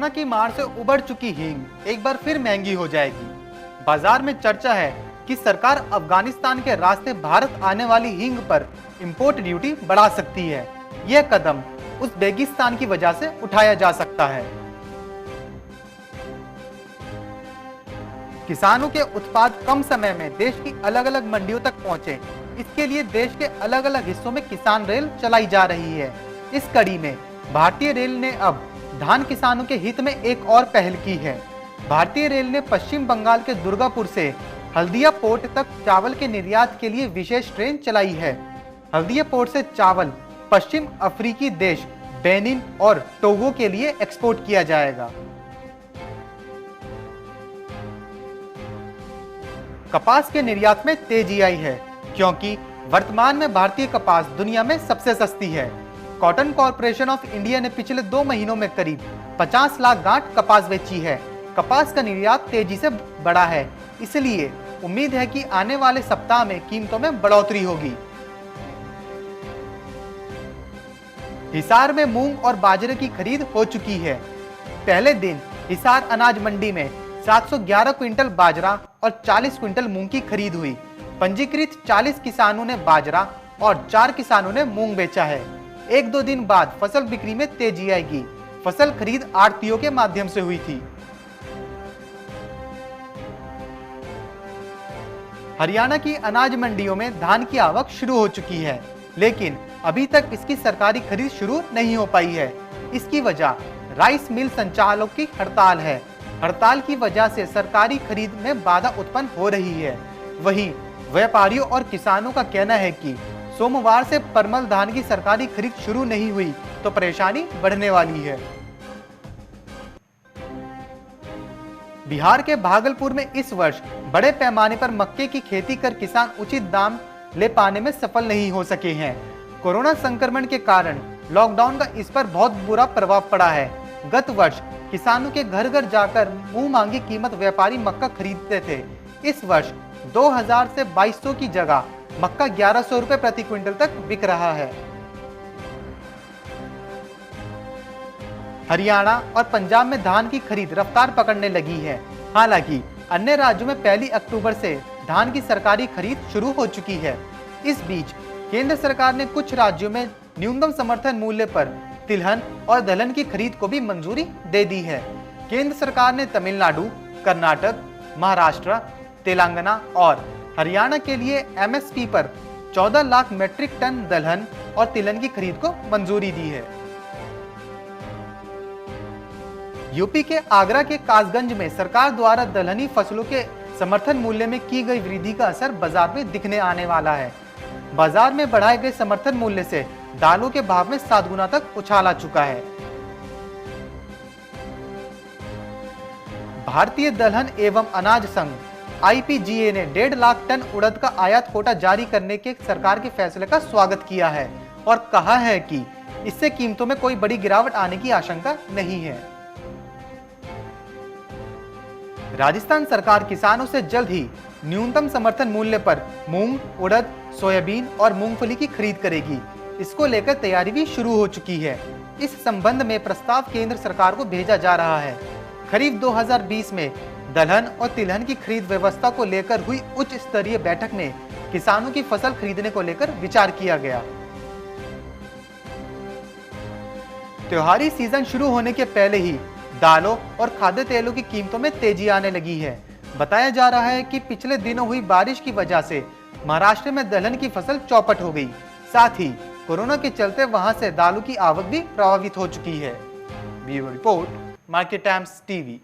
Corona की मार से उबर चुकी हींग एक बार फिर महंगी हो जाएगी। बाजार में चर्चा है कि सरकार अफगानिस्तान के रास्ते भारत आने वाली हींग पर इंपोर्ट ड्यूटी बढ़ा सकती है। यह कदम उज़्बेकिस्तान की वजह से उठाया जा सकता है। किसानों के उत्पाद कम समय में देश की अलग अलग मंडियों तक पहुंचे, इसके लिए देश के अलग अलग हिस्सों में किसान रेल चलाई जा रही है। इस कड़ी में भारतीय रेल ने अब धान किसानों के हित में एक और पहल की है। भारतीय रेल ने पश्चिम बंगाल के दुर्गापुर से हल्दिया पोर्ट तक चावल के निर्यात के लिए विशेष ट्रेन चलाई है। हल्दिया पोर्ट से चावल पश्चिम अफ्रीकी देश बेनिन और टोगो के लिए एक्सपोर्ट किया जाएगा। कपास के निर्यात में तेजी आई है क्योंकि वर्तमान में भारतीय कपास दुनिया में सबसे सस्ती है। कॉटन कॉर्पोरेशन ऑफ इंडिया ने पिछले 2 महीनों में करीब 50 लाख गांठ कपास बेची है। कपास का निर्यात तेजी से बढ़ा है, इसलिए उम्मीद है कि आने वाले सप्ताह में कीमतों में बढ़ोतरी होगी। हिसार में मूंग और बाजरे की खरीद हो चुकी है। पहले दिन हिसार अनाज मंडी में 711 क्विंटल बाजरा और 40 क्विंटल मूंग की खरीद हुई। पंजीकृत 40 किसानों ने बाजरा और 4 किसानों ने मूंग बेचा है। 1-2 दिन बाद फसल बिक्री में तेजी आएगी। फसल खरीद आढ़तियों के माध्यम से हुई थी। हरियाणा की अनाज मंडियों में धान की आवक शुरू हो चुकी है, लेकिन अभी तक इसकी सरकारी खरीद शुरू नहीं हो पाई है। इसकी वजह राइस मिल संचालकों की हड़ताल है। हड़ताल की वजह से सरकारी खरीद में बाधा उत्पन्न हो रही है। वहीं व्यापारियों और किसानों का कहना है कि सोमवार से परमल धान की सरकारी खरीद शुरू नहीं हुई तो परेशानी बढ़ने वाली है। बिहार के भागलपुर में इस वर्ष बड़े पैमाने पर मक्के की खेती कर किसान उचित दाम ले पाने में सफल नहीं हो सके हैं। कोरोना संक्रमण के कारण लॉकडाउन का इस पर बहुत बुरा प्रभाव पड़ा है। गत वर्ष किसानों के घर घर जाकर मुंह मांगी कीमत व्यापारी मक्का खरीदते थे। इस वर्ष 2000 से 2200 की जगह मक्का 1100 रुपए प्रति क्विंटल तक बिक रहा है। हरियाणा और पंजाब में धान की खरीद रफ्तार पकड़ने लगी है। हालांकि अन्य राज्यों में 1 अक्टूबर से धान की सरकारी खरीद शुरू हो चुकी है। इस बीच केंद्र सरकार ने कुछ राज्यों में न्यूनतम समर्थन मूल्य पर तिलहन और दलहन की खरीद को भी मंजूरी दे दी है। केंद्र सरकार ने तमिलनाडु, कर्नाटक, महाराष्ट्र, तेलंगाना और हरियाणा के लिए एमएसपी पर 14 लाख मीट्रिक टन दलहन और तिलहन की खरीद को मंजूरी दी है। यूपी के आगरा के कासगंज में सरकार द्वारा दलहनी फसलों के समर्थन मूल्य में की गई वृद्धि का असर बाजार में दिखने आने वाला है। बाजार में बढ़ाए गए समर्थन मूल्य से दालों के भाव में 7 गुना तक उछाल आ चुका है। भारतीय दलहन एवं अनाज संघ आईपीजीए ने 1.5 लाख टन उड़द का आयात कोटा जारी करने के सरकार के फैसले का स्वागत किया है और कहा है कि इससे कीमतों में कोई बड़ी गिरावट आने की आशंका नहीं है। राजस्थान सरकार किसानों से जल्द ही न्यूनतम समर्थन मूल्य पर मूंग, उड़द, सोयाबीन और मूंगफली की खरीद करेगी। इसको लेकर तैयारी भी शुरू हो चुकी है। इस संबंध में प्रस्ताव केंद्र सरकार को भेजा जा रहा है। खरीफ 2020 में दलहन और तिलहन की खरीद व्यवस्था को लेकर हुई उच्च स्तरीय बैठक में किसानों की फसल खरीदने को लेकर विचार किया गया। त्योहारी सीजन शुरू होने के पहले ही दालों और खाद्य तेलों की कीमतों में तेजी आने लगी है। बताया जा रहा है कि पिछले दिनों हुई बारिश की वजह से महाराष्ट्र में दलहन की फसल चौपट हो गई। साथ ही कोरोना के चलते वहां से दालों की आवक भी प्रभावित हो चुकी है। Bureau report, market times TV.